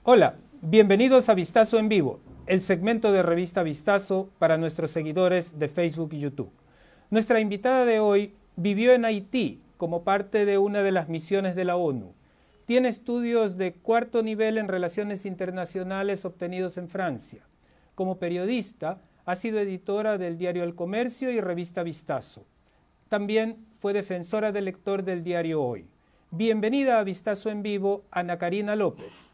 Hola, bienvenidos a Vistazo en Vivo, el segmento de revista Vistazo para nuestros seguidores de Facebook y YouTube. Nuestra invitada de hoy vivió en Haití como parte de una de las misiones de la ONU. Tiene estudios de cuarto nivel en relaciones internacionales obtenidos en Francia. Como periodista, ha sido editora del diario El Comercio y revista Vistazo. También fue defensora del lector del diario Hoy. Bienvenida a Vistazo en Vivo, Ana Karina López.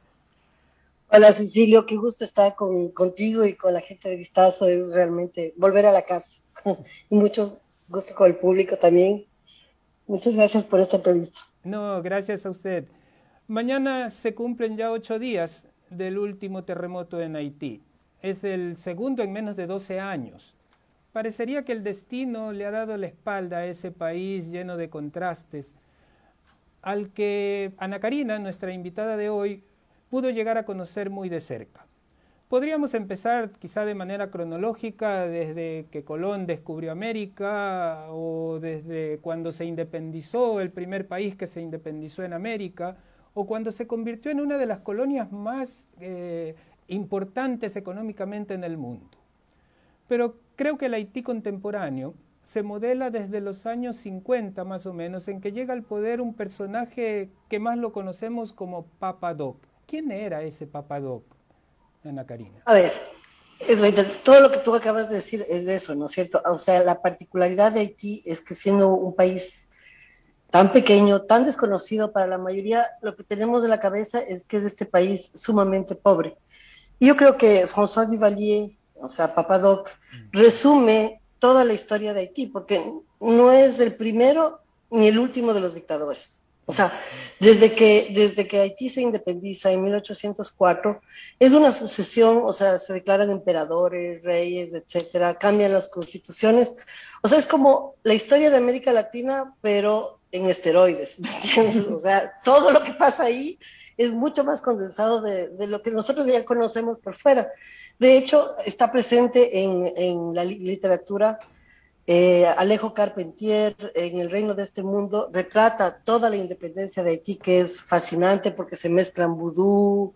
Hola Cecilio, qué gusto estar contigo y con la gente de Vistazo, es realmente volver a la casa. Y mucho gusto con el público también. Muchas gracias por esta entrevista. No, gracias a usted. Mañana se cumplen ya 8 días del último terremoto en Haití. Es el segundo en menos de 12 años. Parecería que el destino le ha dado la espalda a ese país lleno de contrastes, al que Ana Karina, nuestra invitada de hoy, pudo llegar a conocer muy de cerca. Podríamos empezar quizá de manera cronológica desde que Colón descubrió América o desde cuando se independizó, el primer país que se independizó en América, o cuando se convirtió en una de las colonias más importantes económicamente en el mundo. Pero creo que el Haití contemporáneo se modela desde los años 50 más o menos, en que llega al poder un personaje que más lo conocemos como Papa Doc. ¿Quién era ese Papa Doc, Ana Karina? A ver, todo lo que tú acabas de decir es de eso, ¿no es cierto? O sea, la particularidad de Haití es que siendo un país tan pequeño, tan desconocido para la mayoría, lo que tenemos en la cabeza es que es este país sumamente pobre. Y yo creo que François Duvalier, o sea, Papa Doc, resume toda la historia de Haití, porque no es el primero ni el último de los dictadores. O sea, desde que Haití se independiza en 1804, es una sucesión, o sea, se declaran emperadores, reyes, etcétera, cambian las constituciones. O sea, es como la historia de América Latina, pero en esteroides, ¿me entiendes? O sea, todo lo que pasa ahí es mucho más condensado de lo que nosotros ya conocemos por fuera. De hecho, está presente en la literatura. Alejo Carpentier, en El Reino de este Mundo, retrata toda la independencia de Haití, que es fascinante porque se mezclan vudú,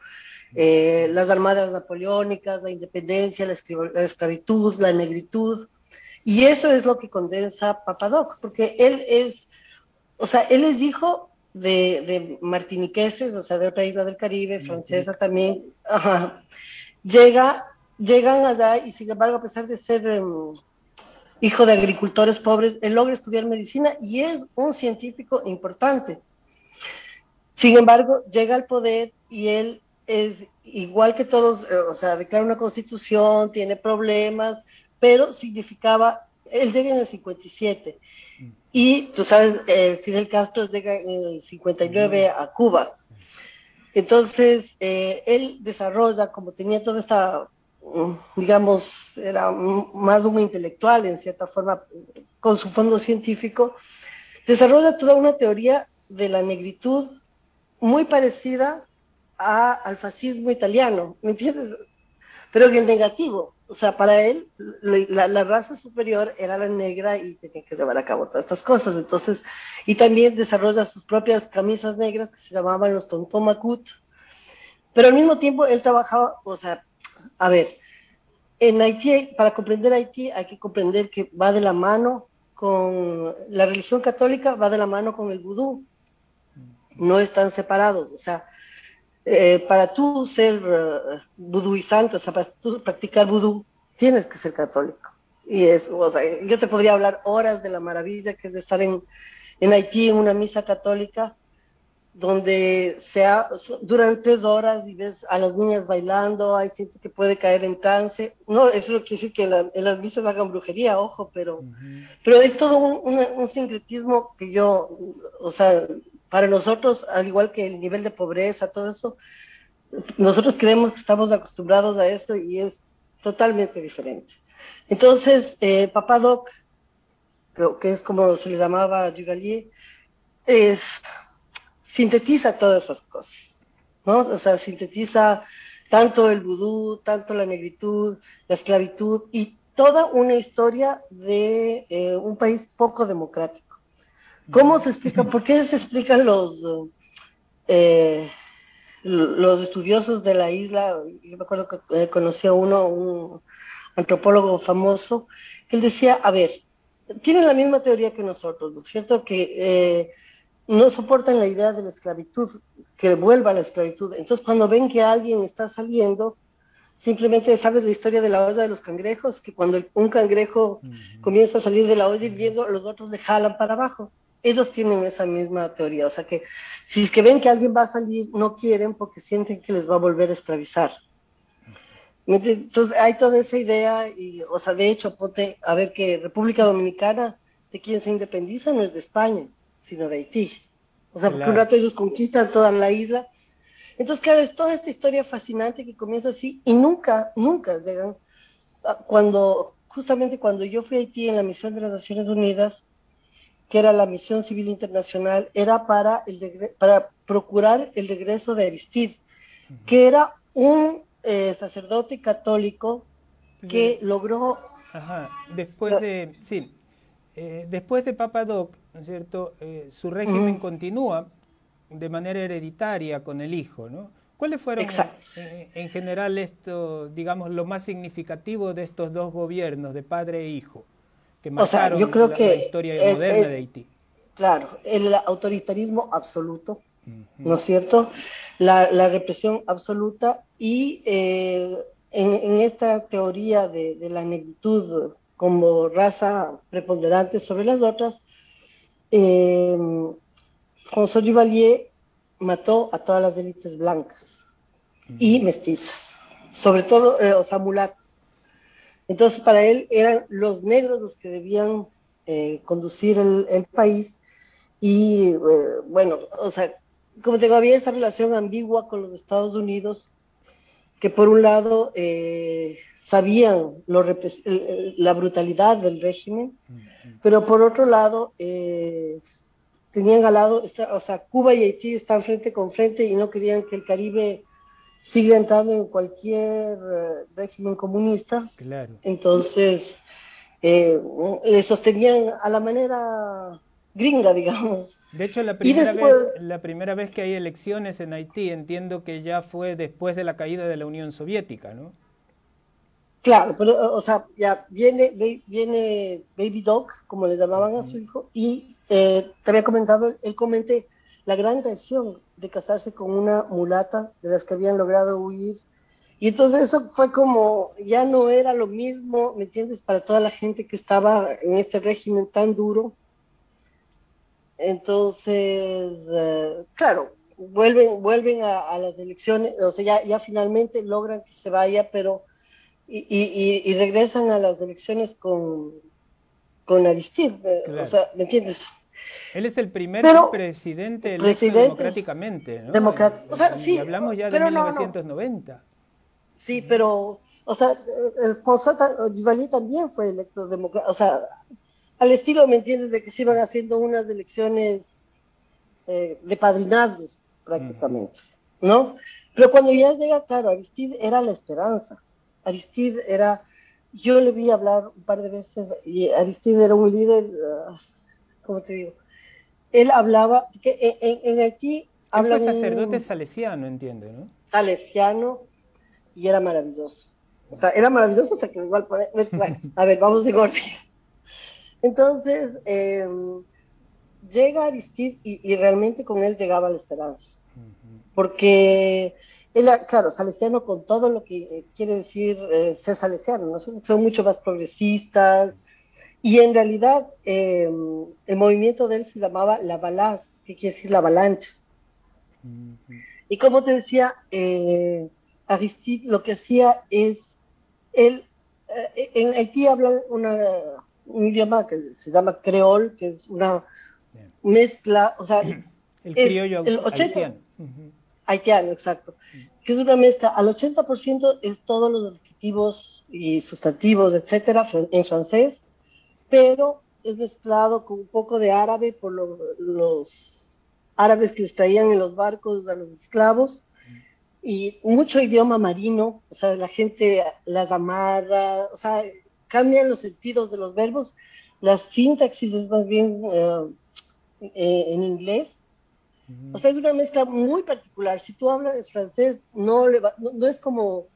las armadas napoleónicas, la independencia, la esclavitud, la negritud, y eso es lo que condensa Papadoc, porque él es, o sea, él es hijo de martiniqueses, o sea, de otra isla del Caribe, francesa Martinica. también. Ajá. Llegan allá y sin embargo, a pesar de ser hijo de agricultores pobres, él logra estudiar medicina y es un científico importante. Sin embargo, llega al poder y él es igual que todos, o sea, declara una constitución, tiene problemas, pero significaba, él llega en el 57 y tú sabes, Fidel Castro llega en el 59 a Cuba. Entonces, él desarrolla, como tenía toda esta, digamos, era más un intelectual en cierta forma, con su fondo científico, desarrolla toda una teoría de la negritud muy parecida al fascismo italiano, ¿me entiendes? Pero en el negativo. O sea, para él, la raza superior era la negra y tenía que llevar a cabo todas estas cosas. Entonces, y también desarrolla sus propias camisas negras que se llamaban los tontomacut. Pero al mismo tiempo, él trabajaba, o sea, a ver, en Haití, para comprender Haití, hay que comprender que va de la mano con la religión católica, va de la mano con el vudú. No están separados. O sea, para tú ser vuduizante, o sea, para tú practicar vudú, tienes que ser católico. Y es, o sea, yo te podría hablar horas de la maravilla que es de estar en Haití en una misa católica, donde duran 3 horas y ves a las niñas bailando, hay gente que puede caer en trance. No, eso no quiere decir que en las misas hagan brujería, ojo, pero es todo un sincretismo que yo, o sea, para nosotros, al igual que el nivel de pobreza, todo eso, nosotros creemos que estamos acostumbrados a esto y es totalmente diferente. Entonces, Papa Doc, que es como se le llamaba a Duvalier, es, sintetiza todas esas cosas, ¿no? O sea, sintetiza tanto el vudú, tanto la negritud, la esclavitud y toda una historia de un país poco democrático. ¿Cómo se explica? ¿Por qué se explican eh, los estudiosos de la isla, yo me acuerdo que conocí a uno, un antropólogo famoso, que él decía, a ver, tienen la misma teoría que nosotros, ¿no es cierto? Que no soportan la idea de la esclavitud, que vuelva a la esclavitud. Entonces, cuando ven que alguien está saliendo, simplemente sabes la historia de la olla de los cangrejos, que cuando un cangrejo comienza a salir de la olla hirviendo, los otros le jalan para abajo. Ellos tienen esa misma teoría, o sea que si es que ven que alguien va a salir, no quieren porque sienten que les va a volver a esclavizar. Entonces hay toda esa idea, y, o sea, de hecho, ponte a ver que República Dominicana, de quien se independiza, no es de España, sino de Haití. O sea, porque un rato ellos conquistan toda la isla. Entonces, claro, es toda esta historia fascinante que comienza así y nunca llegan. Justamente cuando yo fui a Haití en la misión de las Naciones Unidas, que era la misión civil internacional, era para procurar el regreso de Aristide, que era un sacerdote católico que logró... Ajá, después de, sí, después de Papa Doc, ¿no es cierto? Su régimen continúa de manera hereditaria con el hijo, ¿no? ¿Cuáles fueron en general esto, digamos, lo más significativo de estos dos gobiernos, de padre e hijo, que marcaron yo creo que la historia moderna de Haití? Claro, el autoritarismo absoluto, ¿no es cierto? La represión absoluta y en esta teoría de la negritud como raza preponderante sobre las otras, François Duvalier mató a todas las élites blancas y mestizas, sobre todo, o sea, mulatas. Entonces, para él eran los negros los que debían conducir el país y, bueno, o sea, como te digo, había esa relación ambigua con los Estados Unidos, que por un lado sabían la brutalidad del régimen, pero por otro lado tenían al lado, o sea, Cuba y Haití están frente con frente y no querían que el Caribe siga entrando en cualquier régimen comunista. Claro. Entonces, le sostenían a la manera gringa, digamos. De hecho, la primera vez que hay elecciones en Haití, entiendo que ya fue después de la caída de la Unión Soviética, ¿no? Claro, pero, o sea, ya viene Baby Doc, como le llamaban a su hijo, y te había comentado, él comenté la gran reacción de casarse con una mulata de las que habían logrado huir. Y entonces eso fue como, ya no era lo mismo, ¿me entiendes? Para toda la gente que estaba en este régimen tan duro. Entonces, claro, vuelven a las elecciones, o sea, ya finalmente logran que se vaya, pero y regresan a las elecciones con Aristide, claro. O sea, ¿me entiendes? Él es el primer presidente electo democráticamente, ¿no? O sea, sí, y hablamos ya de 1990. No. Sí, pero, o sea, Duvalier también fue electo democrático, o sea, al estilo, ¿me entiendes?, de que se iban haciendo unas elecciones de padrinazgos, prácticamente, ¿no? Pero cuando ya llega, claro, Aristide era la esperanza. Aristide era, yo le vi hablar un par de veces, y Aristide era un líder, ¿cómo te digo? Él hablaba, que en Haití... Él fue sacerdote salesiano, entiende, ¿no? Salesiano, y era maravilloso. O sea, era maravilloso, o sea, que igual, bueno, a ver, vamos de orden. Entonces, llega Aristide y realmente con él llegaba la esperanza. Porque él, claro, salesiano con todo lo que quiere decir ser salesiano, ¿no? Son mucho más progresistas. Y en realidad, el movimiento de él se llamaba la Balaz, que quiere decir la avalancha. Y como te decía, Aristide lo que hacía es, él, en Haití hablan un idioma que se llama creol, que es una mezcla, o sea, el criollo haitiano. Haitiano, exacto. Que es una mezcla, al 80% es todos los adjetivos y sustantivos, etcétera, en francés, pero es mezclado con un poco de árabe por los árabes que les traían en los barcos a los esclavos, y mucho idioma marino, o sea, la gente las amarra, o sea, cambian los sentidos de los verbos, la sintaxis es más bien en inglés, O sea, es una mezcla muy particular. Si tú hablas francés, no es como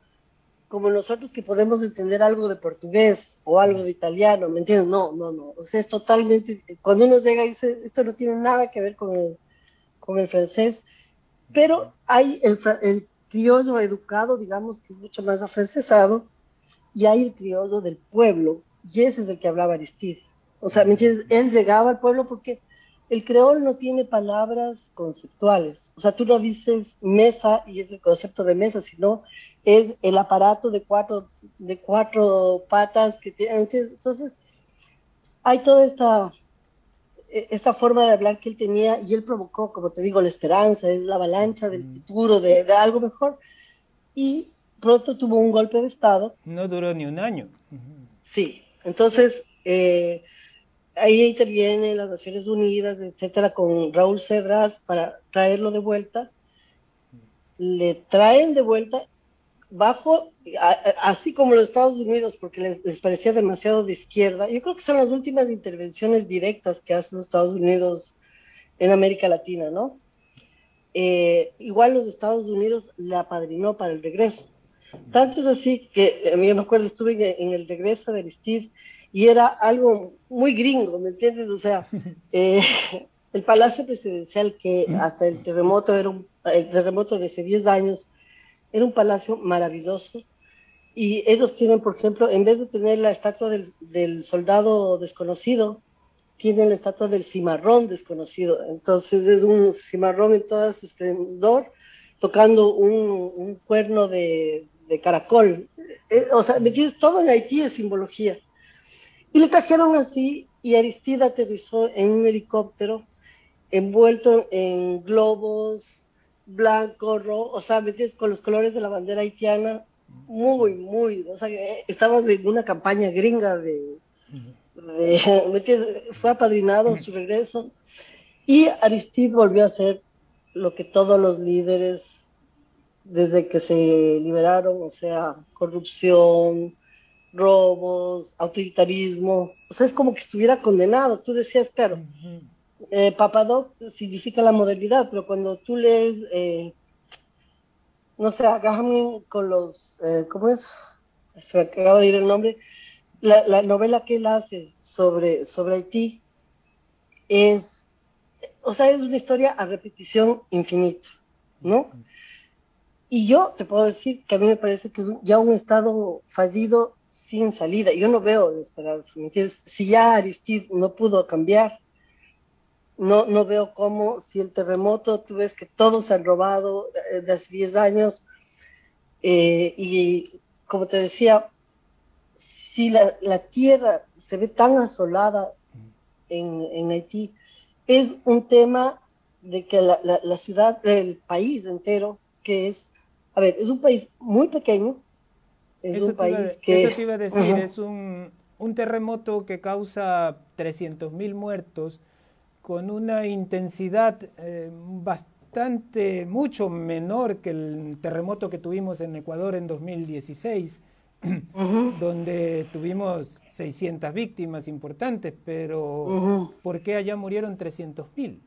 nosotros que podemos entender algo de portugués o algo de italiano, ¿me entiendes? No. O sea, es totalmente, cuando uno llega y dice, esto no tiene nada que ver con el francés, pero hay el criollo educado, digamos, que es mucho más afrancesado, y hay el criollo del pueblo, y ese es el que hablaba Aristide. O sea, ¿me entiendes? Él llegaba al pueblo porque el creol no tiene palabras conceptuales. O sea, tú no dices mesa y es el concepto de mesa, sino es el aparato de cuatro patas que tiene. Entonces, hay toda esta forma de hablar que él tenía y él provocó, como te digo, la esperanza, es la avalancha del futuro, de algo mejor. Y pronto tuvo un golpe de Estado. No duró ni un año. Sí, entonces ahí intervienen las Naciones Unidas, etcétera, con Raúl Cedras para traerlo de vuelta. Le traen de vuelta así como los Estados Unidos, porque les parecía demasiado de izquierda. Yo creo que son las últimas intervenciones directas que hacen los Estados Unidos en América Latina, ¿no? Igual los Estados Unidos la apadrinó para el regreso. Tanto es así que, a mí me acuerdo, estuve en el regreso de Aristide y era algo muy gringo, ¿me entiendes? O sea, el Palacio Presidencial, que hasta el terremoto de hace 10 años, era un palacio maravilloso. Y ellos tienen, por ejemplo, en vez de tener la estatua del soldado desconocido, tienen la estatua del cimarrón desconocido. Entonces es un cimarrón en todo su esplendor, tocando un cuerno de caracol. O sea, ¿me entiendes? Todo en Haití es simbología. Y le trajeron así, y Aristide aterrizó en un helicóptero envuelto en globos blanco, rojo, o sea, ¿me entiendes? Con los colores de la bandera haitiana, muy, o sea, estaba en una campaña gringa ¿me entiendes? Fue apadrinado su regreso, y Aristide volvió a hacer lo que todos los líderes desde que se liberaron, o sea, corrupción, robos, autoritarismo, o sea, es como que estuviera condenado. Tú decías, claro, Papadoc significa la modernidad, pero cuando tú lees, no sé, a Graham con los, ¿cómo es? Se me acaba de ir el nombre, la novela que él hace sobre Haití es, o sea, es una historia a repetición infinita, ¿no? Y yo te puedo decir que a mí me parece que es ya un estado fallido sin salida. Yo no veo la esperanza, ¿me entiendes? Si ya Aristide no pudo cambiar, no veo cómo, si el terremoto, tú ves que todos se han robado de hace 10 años, y como te decía, si la tierra se ve tan asolada en Haití, es un tema de que la ciudad, el país entero, que es, a ver, es un país muy pequeño, es un país que... Eso te iba a decir, es un terremoto que causa 300.000 muertos, con una intensidad mucho menor que el terremoto que tuvimos en Ecuador en 2016, donde tuvimos 600 víctimas importantes, pero ¿por qué allá murieron 300.000?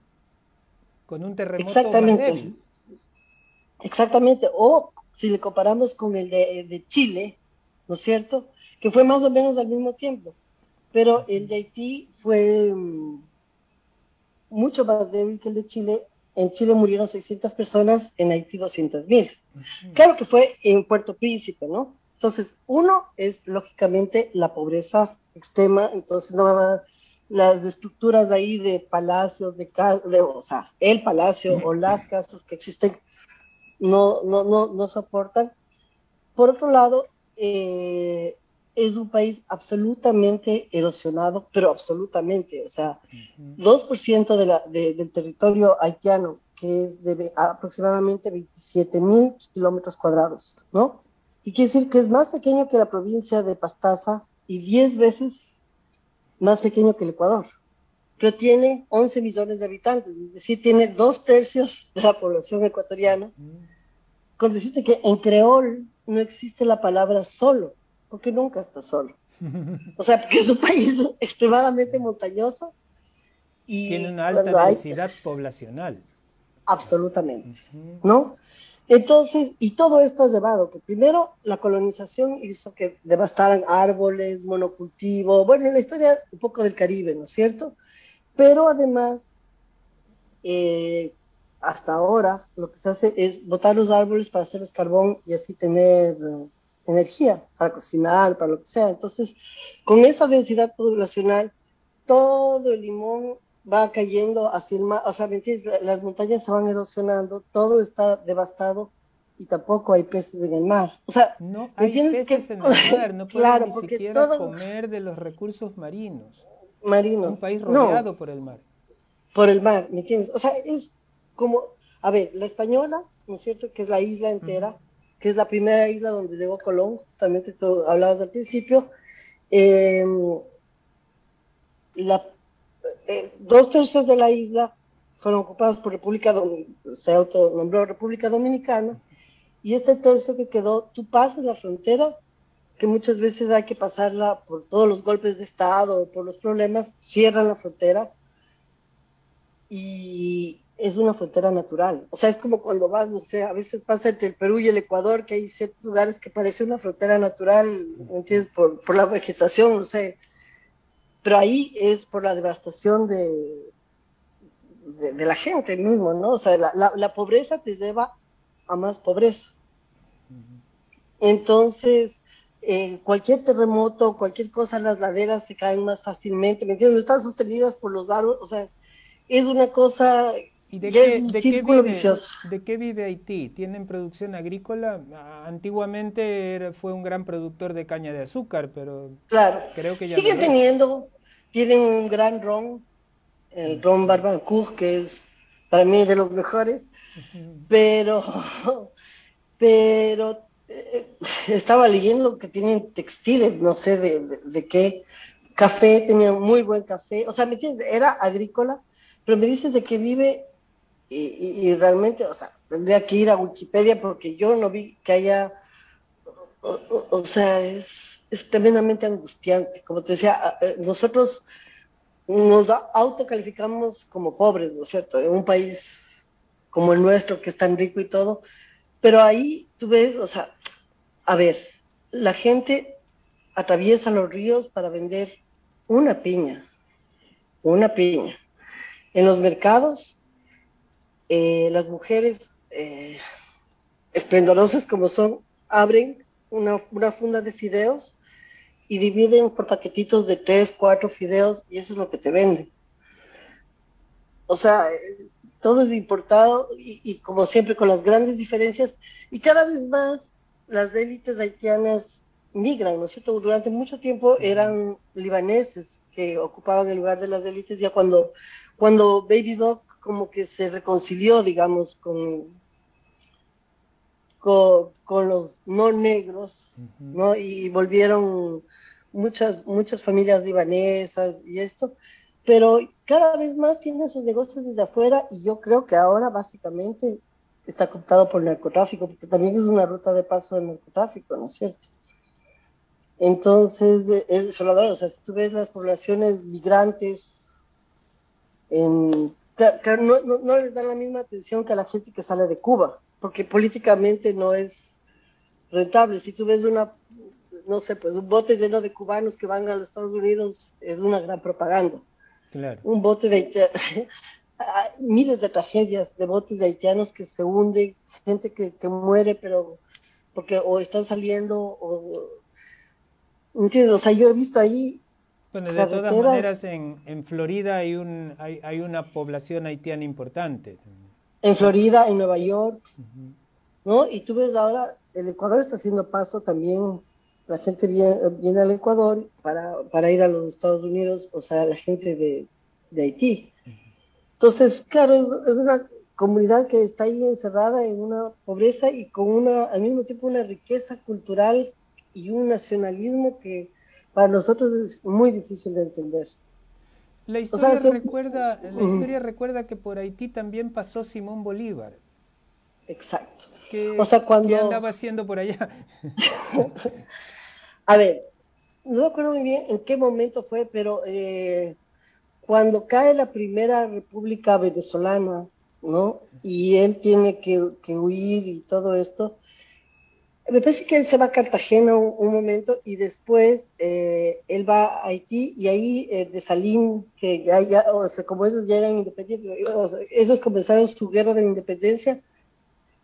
Con un terremoto más débil. Exactamente, o si le comparamos con el de Chile, ¿no es cierto? Que fue más o menos al mismo tiempo, pero el de Haití fue mucho más débil que el de Chile. En Chile murieron 600 personas, en Haití 200.000. Claro que fue en Puerto Príncipe, ¿no? Entonces, uno es lógicamente la pobreza extrema, entonces las estructuras de ahí de palacios, o sea, el palacio o las casas que existen no soportan. Por otro lado, es un país absolutamente erosionado, pero absolutamente, o sea, 2% del territorio haitiano, que es de aproximadamente 27.000 kilómetros cuadrados, ¿no? Y quiere decir que es más pequeño que la provincia de Pastaza y 10 veces más pequeño que el Ecuador, pero tiene 11 millones de habitantes, es decir, tiene 2/3 de la población ecuatoriana. Con decirte que en creol no existe la palabra solo, porque nunca está solo. O sea, porque es un país extremadamente montañoso. Y tiene una alta densidad poblacional. absolutamente, ¿no? Entonces, y todo esto ha llevado que primero la colonización hizo que devastaran árboles, monocultivo, bueno, en la historia un poco del Caribe, ¿no es cierto? Pero además, eh, hasta ahora lo que se hace es botar los árboles para hacerles carbón y así tener energía para cocinar, para lo que sea. Entonces, con esa densidad poblacional, todo el limón va cayendo hacia el mar, o sea, ¿me entiendes? Las montañas se van erosionando, todo está devastado y tampoco hay peces en el mar. O sea, No ¿me hay entiendes? peces Que, en el mar, no pueden claro, ni porque siquiera todo, comer de los recursos marinos. Un marinos, país no, rodeado por el mar. por el mar, ¿me entiendes? O sea, es como, a ver, la Española, ¿no es cierto? Que es la isla Ujú. entera, que es la primera isla donde llegó Colón, justamente tú hablabas al principio, eh, la, 2/3 de la isla fueron ocupadas por República Dominicana, se autonombró República Dominicana, y este tercio que quedó, tú pasas la frontera, que muchas veces hay que pasarla por todos los golpes de Estado, por los problemas, cierran la frontera, y es una frontera natural. O sea, es como cuando vas, no sé, a veces pasa entre el Perú y el Ecuador, que hay ciertos lugares que parece una frontera natural, ¿me entiendes? Por la vegetación, no sé. Pero ahí es por la devastación de la gente mismo, ¿no? O sea, la pobreza te lleva a más pobreza. Entonces, cualquier terremoto, cualquier cosa, las laderas se caen más fácilmente, ¿me entiendes? No están sostenidas por los árboles, o sea, es una cosa, ¿Y ya es un círculo vicioso. de qué vive Haití? ¿Tienen producción agrícola? Antiguamente fue un gran productor de caña de azúcar, pero Claro, creo que ya no siguen lo es. teniendo, tienen un gran ron, el ron Barbancourt, que es para mí de los mejores, pero, pero estaba leyendo que tienen textiles, no sé de qué, café, tenían muy buen café, o sea, ¿me entiendes? Era agrícola, pero me dices de que vive y realmente, o sea, tendría que ir a Wikipedia porque yo no vi que haya, o sea, es tremendamente angustiante. Como te decía, nosotros nos autocalificamos como pobres, ¿no es cierto? En un país como el nuestro, que es tan rico y todo, pero ahí tú ves, o sea, a ver, la gente atraviesa los ríos para vender una piña, una piña. En los mercados, las mujeres esplendorosas como son, abren una funda de fideos y dividen por paquetitos de 3, 4 fideos y eso es lo que te venden. O sea, todo es importado y como siempre con las grandes diferencias y cada vez más las élites haitianas migran, ¿no es cierto? Durante mucho tiempo eran libaneses que ocupaban el lugar de las élites, ya cuando Baby Doc como que se reconcilió, digamos, con los no negros, ¿no? Y volvieron muchas familias libanesas y esto, pero cada vez más tienen sus negocios desde afuera y yo creo que ahora básicamente está cooptado por el narcotráfico, porque también es una ruta de paso del narcotráfico, ¿no es cierto? Entonces, es desolador, o sea, si tú ves las poblaciones migrantes, no les dan la misma atención que a la gente que sale de Cuba, porque políticamente no es rentable. Si tú ves no sé, pues un bote lleno de cubanos que van a los Estados Unidos, es una gran propaganda. Claro. Un bote de miles de tragedias de botes de haitianos que se hunden, gente que muere, pero porque o están saliendo, ¿entiendes? O sea, yo he visto ahí Bueno, de todas maneras, carreteras en Florida hay una población haitiana importante. en Florida, en Nueva York, ¿no? Y tú ves ahora, el Ecuador está haciendo paso también, la gente viene al Ecuador para ir a los Estados Unidos, o sea, la gente de Haití. Entonces, claro, es una comunidad que está ahí encerrada en una pobreza y con al mismo tiempo una riqueza cultural y un nacionalismo que para nosotros es muy difícil de entender. O sea, La historia recuerda que por Haití también pasó Simón Bolívar. exacto. O ¿Qué, sea, qué andaba haciendo por allá? a ver, no me acuerdo muy bien en qué momento fue, pero cuando cae la primera república venezolana, ¿no? Y él tiene que huir y todo esto. Me parece que él se va a Cartagena un momento y después él va a Haití y ahí de Salim, que ya, o sea, como esos ya eran independientes, o sea, esos comenzaron su guerra de independencia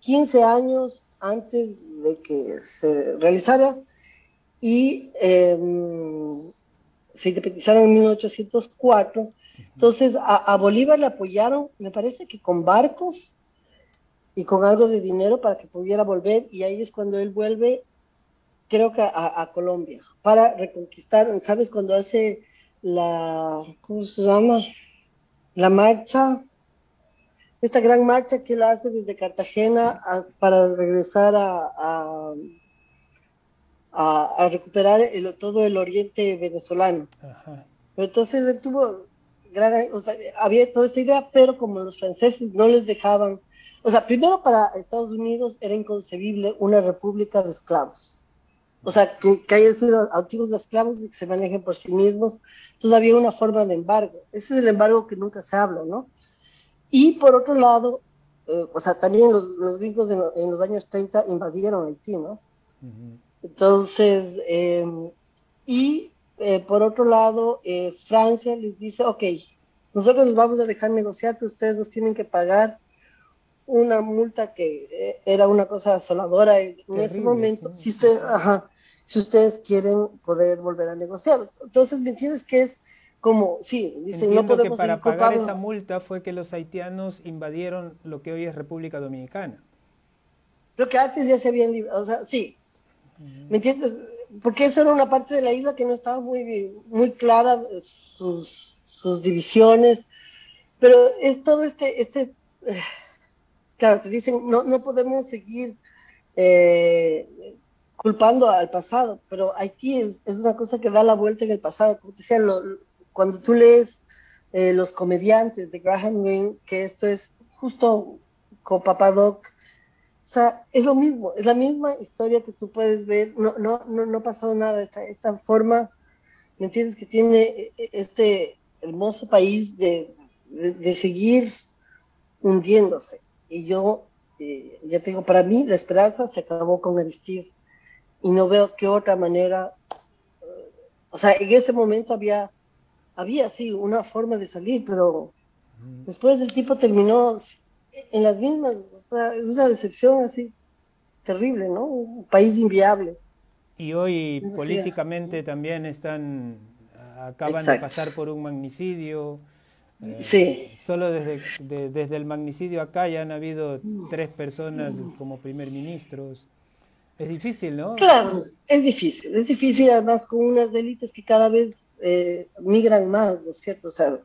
15 años antes de que se realizara y se independizaron en 1804. Entonces a Bolívar le apoyaron, me parece que con barcos y con algo de dinero para que pudiera volver, y ahí es cuando él vuelve, creo que a Colombia, para reconquistar, ¿sabes? Cuando hace ¿cómo se llama? La marcha, esta gran marcha que él hace desde Cartagena para regresar a recuperar todo el oriente venezolano. Ajá. Pero entonces él tuvo o sea, había toda esta idea, pero como los franceses no les dejaban, o sea, primero para Estados Unidos era inconcebible una república de esclavos. O sea, que hayan sido antiguos de esclavos y que se manejen por sí mismos. Entonces había una forma de embargo. Ese es el embargo que nunca se habla, ¿no? Y por otro lado, o sea, también los gringos en los años 30 invadieron Haití, ¿no? Ujú. Entonces, por otro lado, Francia les dice, ok, nosotros les vamos a dejar negociar, pero ustedes nos tienen que pagar una multa que era una cosa asoladora en ese Terrible, sí. momento, si ustedes quieren poder volver a negociar. Entonces, ¿me entiendes que es como, sí, dicen, no Entiendo que podemos seguir para pagar esa culpables? multa fue que los haitianos invadieron lo que hoy es República Dominicana. Creo que antes ya se habían librado, o sea, sí, ¿me entiendes? Porque eso era una parte de la isla que no estaba muy clara, sus divisiones, pero es todo claro, te dicen, no podemos seguir eh, culpando al pasado, pero Haití es una cosa que da la vuelta en el pasado. Como te decía, cuando tú lees los comediantes de Graham Greene, que esto es justo con Papadoc, o sea, es lo mismo, es la misma historia que tú puedes ver, no ha pasado nada, esta forma, ¿me entiendes? Que tiene este hermoso país de seguir hundiéndose. Y yo, ya te digo, para mí la esperanza se acabó con Aristide y no veo qué otra manera, o sea, en ese momento había sí una forma de salir, pero después el tipo terminó en las mismas, o sea, es una decepción así terrible, ¿no? Un país inviable. Y hoy No sé, políticamente también acaban de exacto. pasar por un magnicidio. Sí, Solo desde el magnicidio acá ya han habido 3 personas como primer ministros. Es difícil, ¿no? claro, es difícil además con unas élites que cada vez migran más, ¿no es cierto? O sea,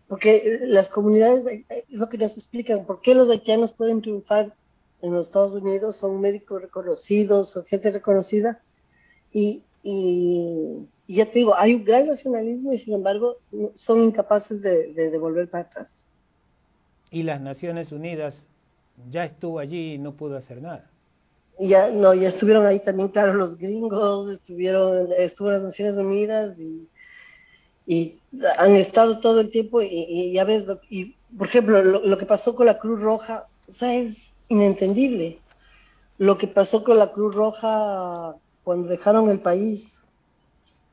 porque las comunidades, es lo que nos explican, por qué los haitianos pueden triunfar en los Estados Unidos, son médicos reconocidos, son gente reconocida, y ya te digo, hay un gran nacionalismo y sin embargo son incapaces de volver para atrás. Y las Naciones Unidas ya estuvo allí y no pudo hacer nada. Ya, no, ya estuvieron ahí también, claro, los gringos, estuvo las Naciones Unidas y han estado todo el tiempo y ya ves, y por ejemplo, lo que pasó con la Cruz Roja, o sea, es inentendible. Lo que pasó con la Cruz Roja cuando dejaron el país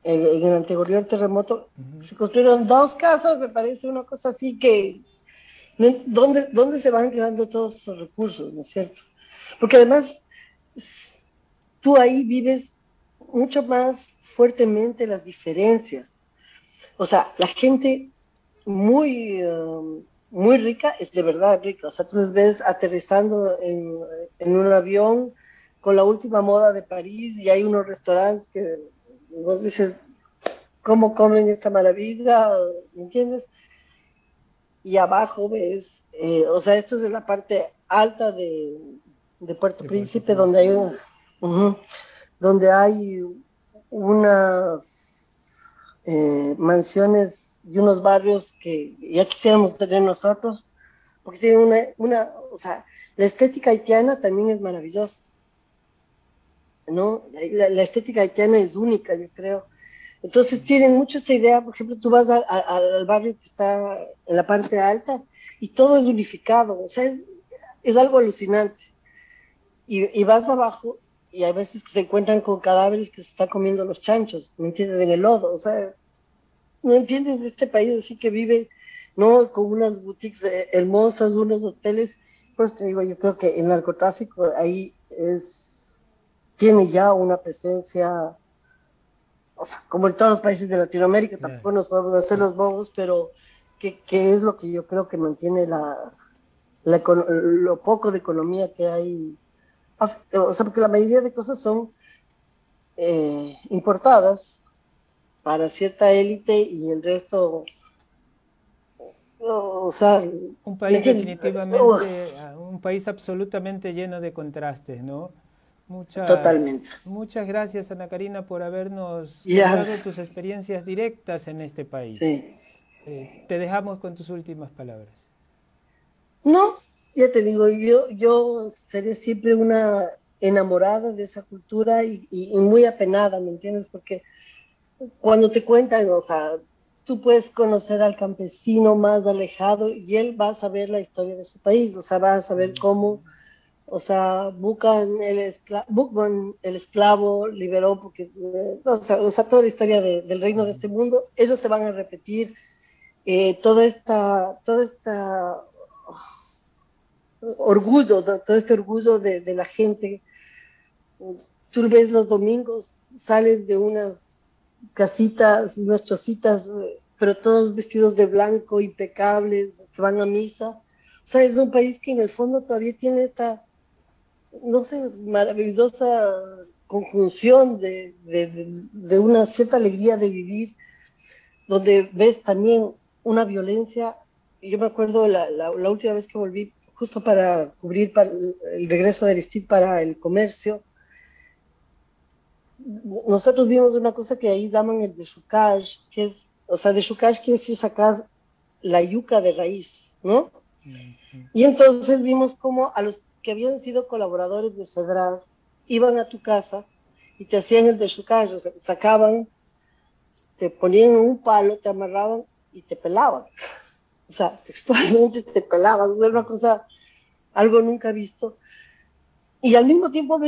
en el anterior terremoto, se construyeron 2 casas, me parece una cosa así que, ¿dónde se van quedando todos esos recursos, no es cierto? Porque además, tú ahí vives mucho más fuertemente las diferencias. O sea, la gente muy rica es de verdad rica. O sea, tú les ves aterrizando en un avión con la última moda de París y hay unos restaurantes que vos dices, ¿cómo comen esta maravilla? ¿Me entiendes? Y abajo ves, o sea, esto es de la parte alta de Puerto De Puerto Príncipe, donde Príncipe. donde hay unas mansiones y unos barrios que ya quisiéramos tener nosotros, porque tienen o sea, la estética haitiana también es maravillosa, ¿no? La estética haitiana es única, yo creo. Entonces tienen mucho esta idea, por ejemplo, tú vas al barrio que está en la parte alta y todo es unificado, o sea, es algo alucinante. Y vas abajo y hay veces que se encuentran con cadáveres que se están comiendo los chanchos, ¿me entiendes? En el lodo, o sea, no entiendes de este país así que vive, ¿no? Con unas boutiques hermosas, unos hoteles. Pues te digo, yo creo que el narcotráfico ahí tiene ya una presencia, o sea, como en todos los países de Latinoamérica, Claro. tampoco nos podemos hacer los bobos, pero que es lo que yo creo que mantiene lo poco de economía que hay. O sea, porque la mayoría de cosas son importadas para cierta élite y el resto, o sea, Un ¿me país entiendes? definitivamente, un país absolutamente lleno de contrastes, ¿no? Totalmente. Muchas gracias, Ana Karina, por habernos Ya, contado tus experiencias directas en este país. sí. Te dejamos con tus últimas palabras. No, ya te digo, yo seré siempre una enamorada de esa cultura y muy apenada, ¿me entiendes? Porque cuando te cuentan, o sea, tú puedes conocer al campesino más alejado y él va a saber la historia de su país, o sea, va a saber cómo, o sea, Bucman, el esclavo, liberó, porque, o sea, toda la historia del reino de este mundo, ellos se van a repetir, toda esta orgullo, todo este orgullo de la gente. Tú ves los domingos, sales de unas casitas, unas chocitas, pero todos vestidos de blanco, impecables, que van a misa. O sea, es un país que en el fondo todavía tiene esta, no sé, maravillosa conjunción de una cierta alegría de vivir, donde ves también una violencia. Yo me acuerdo la última vez que volví, justo para cubrir el regreso de Aristide para el comercio, nosotros vimos una cosa que ahí llaman el dechucage, que es, o sea, dechucage quiere decir sacar la yuca de raíz, ¿no? Y entonces vimos cómo a los que habían sido colaboradores de Cedras iban a tu casa y te hacían el dechucage, o sea, sacaban, te ponían en un palo, te amarraban y te pelaban. O sea, textualmente te pelaban, era una cosa, algo nunca visto. Y al mismo tiempo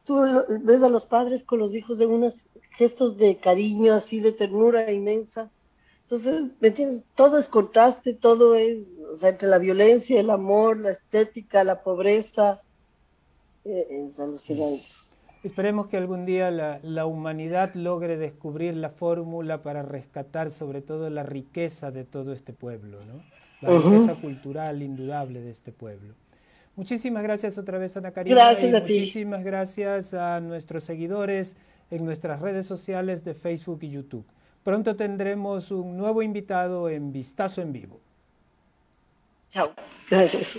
tú ves a los padres con los hijos de unos gestos de cariño, así de ternura inmensa. Entonces, ¿me entiendes? Todo es contraste, todo es, o sea, entre la violencia, el amor, la estética, la pobreza, es alucinante. Esperemos que algún día la humanidad logre descubrir la fórmula para rescatar sobre todo la riqueza de todo este pueblo, ¿no? La riqueza cultural indudable de este pueblo. Muchísimas gracias otra vez, Ana Karina, y Gracias a ti. muchísimas gracias a nuestros seguidores en nuestras redes sociales de Facebook y YouTube. Pronto tendremos un nuevo invitado en Vistazo en Vivo. Chao. Gracias.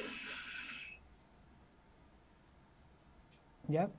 ¿Ya?